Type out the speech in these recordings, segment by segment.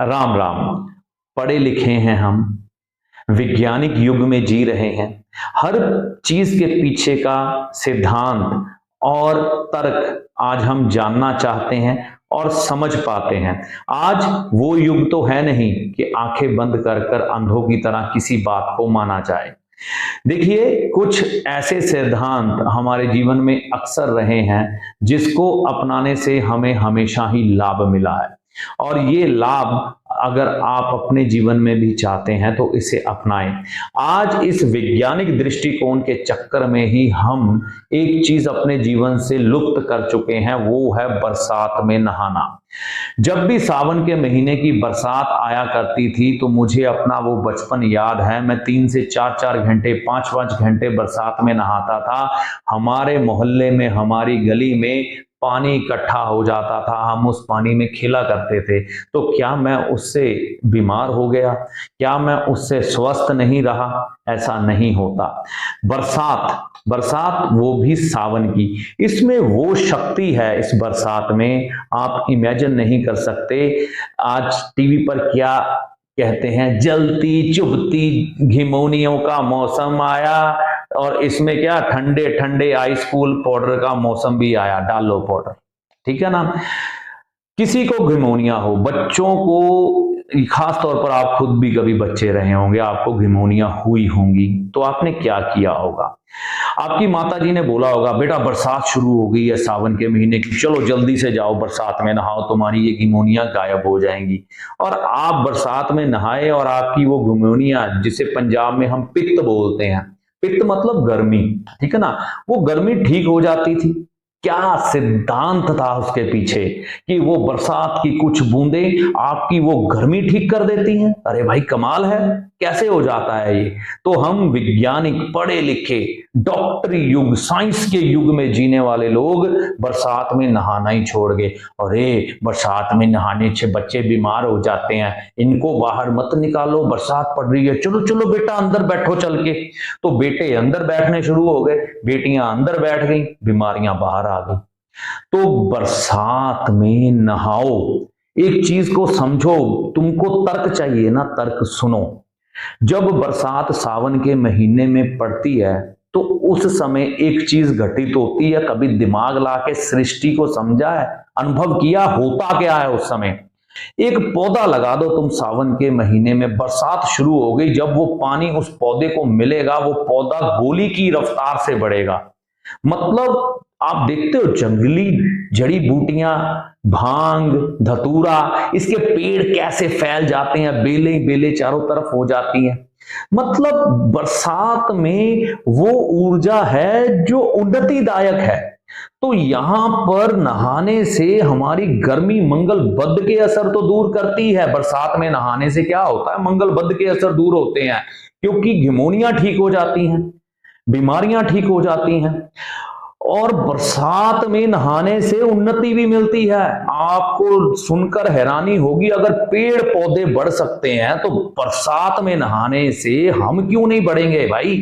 राम राम। पढ़े लिखे हैं हम, वैज्ञानिक युग में जी रहे हैं। हर चीज के पीछे का सिद्धांत और तर्क आज हम जानना चाहते हैं और समझ पाते हैं। आज वो युग तो है नहीं कि आंखें बंद कर कर अंधों की तरह किसी बात को माना जाए। देखिए, कुछ ऐसे सिद्धांत हमारे जीवन में अक्सर रहे हैं जिसको अपनाने से हमें हमेशा ही लाभ मिला है, और ये लाभ अगर आप अपने जीवन में भी चाहते हैं तो इसे अपनाएं। आज इस वैज्ञानिक दृष्टिकोण के चक्कर में ही हम एक चीज अपने जीवन से लुप्त कर चुके हैं, वो है बरसात में नहाना। जब भी सावन के महीने की बरसात आया करती थी तो मुझे अपना वो बचपन याद है। मैं 3 से 4 घंटे 5 घंटे बरसात में नहाता था। हमारे मोहल्ले में, हमारी गली में पानी इकट्ठा हो जाता था, हम उस पानी में खेला करते थे। तो क्या मैं उससे बीमार हो गया? क्या मैं उससे स्वस्थ नहीं रहा? ऐसा नहीं होता। बरसात वो भी सावन की, इसमें वो शक्ति है इस बरसात में, आप इमेजिन नहीं कर सकते। आज टीवी पर क्या कहते हैं, जलती चुभती घिमौनियों का मौसम आया, और इसमें क्या ठंडे ठंडे आइस कूल पाउडर का मौसम भी आया, डाल लो पाउडर, ठीक है ना। किसी को घिमौनिया हो, बच्चों को, खास तौर पर आप खुद भी कभी बच्चे रहे होंगे, आपको घिमौनिया हुई होंगी, तो आपने क्या किया होगा? आपकी माताजी ने बोला होगा, बेटा बरसात शुरू हो गई है सावन के महीने की, चलो जल्दी से जाओ बरसात में नहाओ, तुम्हारी ये घिमौनिया गायब हो जाएंगी। और आप बरसात में नहाए और आपकी वो घिमौनिया, जिसे पंजाब में हम पित्त बोलते हैं, पित्त मतलब गर्मी, ठीक है ना, वो गर्मी ठीक हो जाती थी। क्या सिद्धांत था उसके पीछे कि वो बरसात की कुछ बूंदें आपकी वो गर्मी ठीक कर देती हैं। अरे भाई कमाल है, कैसे हो जाता है ये? तो हम वैज्ञानिक, पढ़े लिखे, डॉक्टरी युग, साइंस के युग में जीने वाले लोग बरसात में नहाना ही छोड़ गए। अरे बरसात में नहाने से बच्चे बीमार हो जाते हैं, इनको बाहर मत निकालो, बरसात पड़ रही है, चलो चलो बेटा अंदर बैठो चल के। तो बेटे अंदर बैठने शुरू हो गए, बेटियां अंदर बैठ गई, बीमारियां बाहर आ गई। तो बरसात में नहाओ, एक चीज को समझो, तुमको तर्क चाहिए ना, तर्क सुनो। जब बरसात सावन के महीने में पड़ती है तो उस समय एक चीज घटित होती है। कभी दिमाग लाके सृष्टि को समझा है, अनुभव किया, होता क्या है उस समय? एक पौधा लगा दो तुम सावन के महीने में, बरसात शुरू हो गई, जब वो पानी उस पौधे को मिलेगा, वो पौधा गोली की रफ्तार से बढ़ेगा। मतलब आप देखते हो जंगली जड़ी बूटियां, भांग, धतूरा, इसके पेड़ कैसे फैल जाते हैं, बेले बेले चारों तरफ हो जाती हैं। मतलब बरसात में वो ऊर्जा है जो उन्नतिदायक है। तो यहां पर नहाने से हमारी गर्मी, मंगल बद्ध के असर तो दूर करती है। बरसात में नहाने से क्या होता है, मंगल बद्ध के असर दूर होते हैं, क्योंकि घिमौनियां ठीक हो जाती हैं, बीमारियां ठीक हो जाती हैं। और बरसात में नहाने से उन्नति भी मिलती है। आपको सुनकर हैरानी होगी, अगर पेड़ पौधे बढ़ सकते हैं तो बरसात में नहाने से हम क्यों नहीं बढ़ेंगे भाई?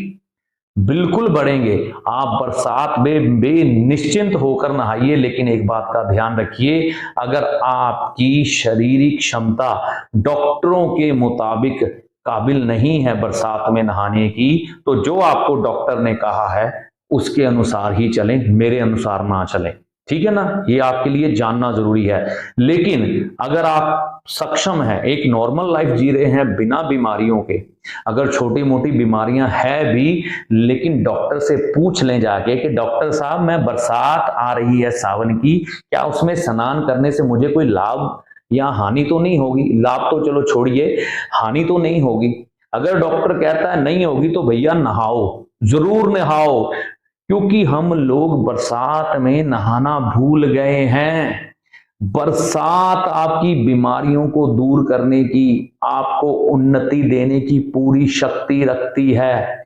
बिल्कुल बढ़ेंगे। आप बरसात में बेनिश्चिंत होकर नहाइए, लेकिन एक बात का ध्यान रखिए, अगर आपकी शारीरिक क्षमता डॉक्टरों के मुताबिक काबिल नहीं है बरसात में नहाने की, तो जो आपको डॉक्टर ने कहा है उसके अनुसार ही चलें, मेरे अनुसार ना चलें, ठीक है ना। ये आपके लिए जानना जरूरी है। लेकिन अगर आप सक्षम हैं, एक नॉर्मल लाइफ जी रहे हैं बिना बीमारियों के, अगर छोटी मोटी बीमारियां है भी, लेकिन डॉक्टर से पूछ लें जाके कि डॉक्टर साहब मैं बरसात आ रही है सावन की, क्या उसमें स्नान करने से मुझे कोई लाभ या हानि तो नहीं होगी? लाभ तो चलो छोड़िए, हानि तो नहीं होगी। अगर डॉक्टर कहता है नहीं होगी तो भैया नहाओ, जरूर नहाओ, क्योंकि हम लोग बरसात में नहाना भूल गए हैं। बरसात आपकी बीमारियों को दूर करने की, आपको उन्नति देने की पूरी शक्ति रखती है।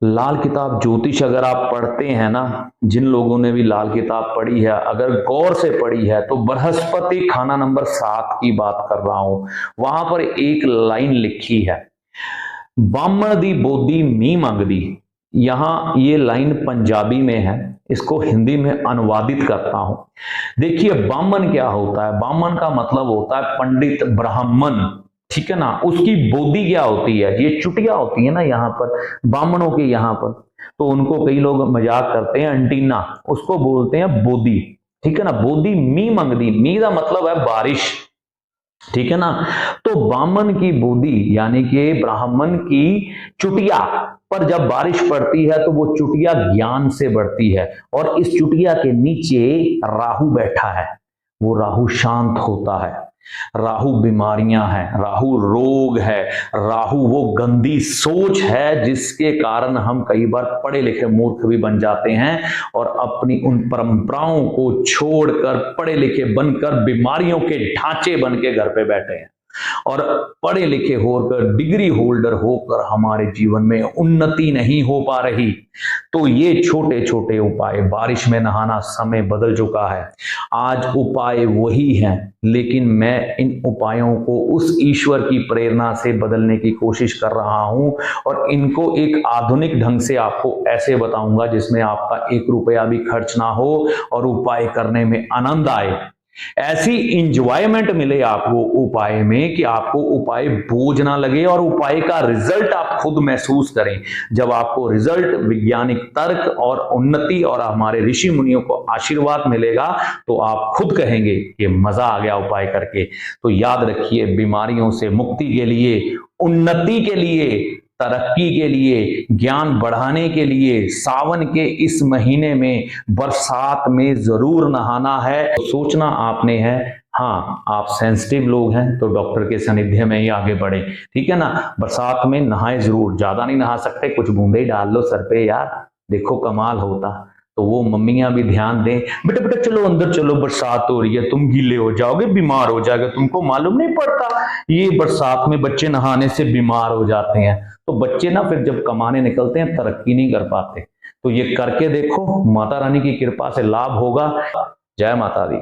लाल किताब ज्योतिष अगर आप पढ़ते हैं ना, जिन लोगों ने भी लाल किताब पढ़ी है, अगर गौर से पढ़ी है, तो बृहस्पति खाना नंबर 7 की बात कर रहा हूं, वहां पर एक लाइन लिखी है, बामण दी बोदी मी मंगदी। यहां ये लाइन पंजाबी में है, इसको हिंदी में अनुवादित करता हूं। देखिए बामन क्या होता है, बामन का मतलब होता है पंडित ब्राह्मण, ठीक है ना। उसकी बोधी क्या होती है, ये चुटिया होती है ना यहाँ पर बामनों के यहाँ पर, तो उनको कई लोग मजाक करते हैं अंटीना, उसको बोलते हैं बोधी, ठीक है ना। बोधी मी मंगदी, मी का मतलब है बारिश, ठीक है ना। तो बामन की बोधी यानी कि ब्राह्मण की चुटिया पर जब बारिश पड़ती है तो वो चुटिया ज्ञान से बढ़ती है, और इस चुटिया के नीचे राहु बैठा है, वो राहु शांत होता है। राहु बीमारियां हैं, राहु रोग है, राहु वो गंदी सोच है जिसके कारण हम कई बार पढ़े लिखे मूर्ख भी बन जाते हैं और अपनी उन परंपराओं को छोड़कर पढ़े लिखे बनकर बीमारियों के ढांचे बन के घर पे बैठे हैं, और पढ़े लिखे होकर डिग्री होल्डर होकर हमारे जीवन में उन्नति नहीं हो पा रही। तो ये छोटे छोटे उपाय, बारिश में नहाना समय बदल चुका है, आज उपाय वही हैं, लेकिन मैं इन उपायों को उस ईश्वर की प्रेरणा से बदलने की कोशिश कर रहा हूं, और इनको एक आधुनिक ढंग से आपको ऐसे बताऊंगा जिसमें आपका 1 रुपया भी खर्च ना हो और उपाय करने में आनंद आए, ऐसी इंजॉयमेंट मिले आपको उपाय में कि आपको उपाय बोझ ना लगे और उपाय का रिजल्ट आप खुद महसूस करें। जब आपको रिजल्ट, वैज्ञानिक तर्क और उन्नति और हमारे ऋषि मुनियों को आशीर्वाद मिलेगा तो आप खुद कहेंगे कि मजा आ गया उपाय करके। तो याद रखिए, बीमारियों से मुक्ति के लिए, उन्नति के लिए, तरक्की के लिए, ज्ञान बढ़ाने के लिए सावन के इस महीने में बरसात में जरूर नहाना है। तो सोचना आपने है, हाँ आप सेंसिटिव लोग हैं तो डॉक्टर के सानिध्य में ही आगे बढ़े, ठीक है ना। बरसात में नहाए जरूर, ज्यादा नहीं नहा सकते, कुछ बूंदे ही डाल लो सर पे यार, देखो कमाल होता। तो वो मम्मियां भी ध्यान दें, बेटा बेटा चलो अंदर चलो, बरसात हो रही है, तुम गीले हो जाओगे, बीमार हो जाओगे, तुमको मालूम नहीं पड़ता ये बरसात में बच्चे नहाने से बीमार हो जाते हैं। तो बच्चे ना फिर जब कमाने निकलते हैं तरक्की नहीं कर पाते। तो ये करके देखो, माता रानी की कृपा से लाभ होगा। जय माता दी।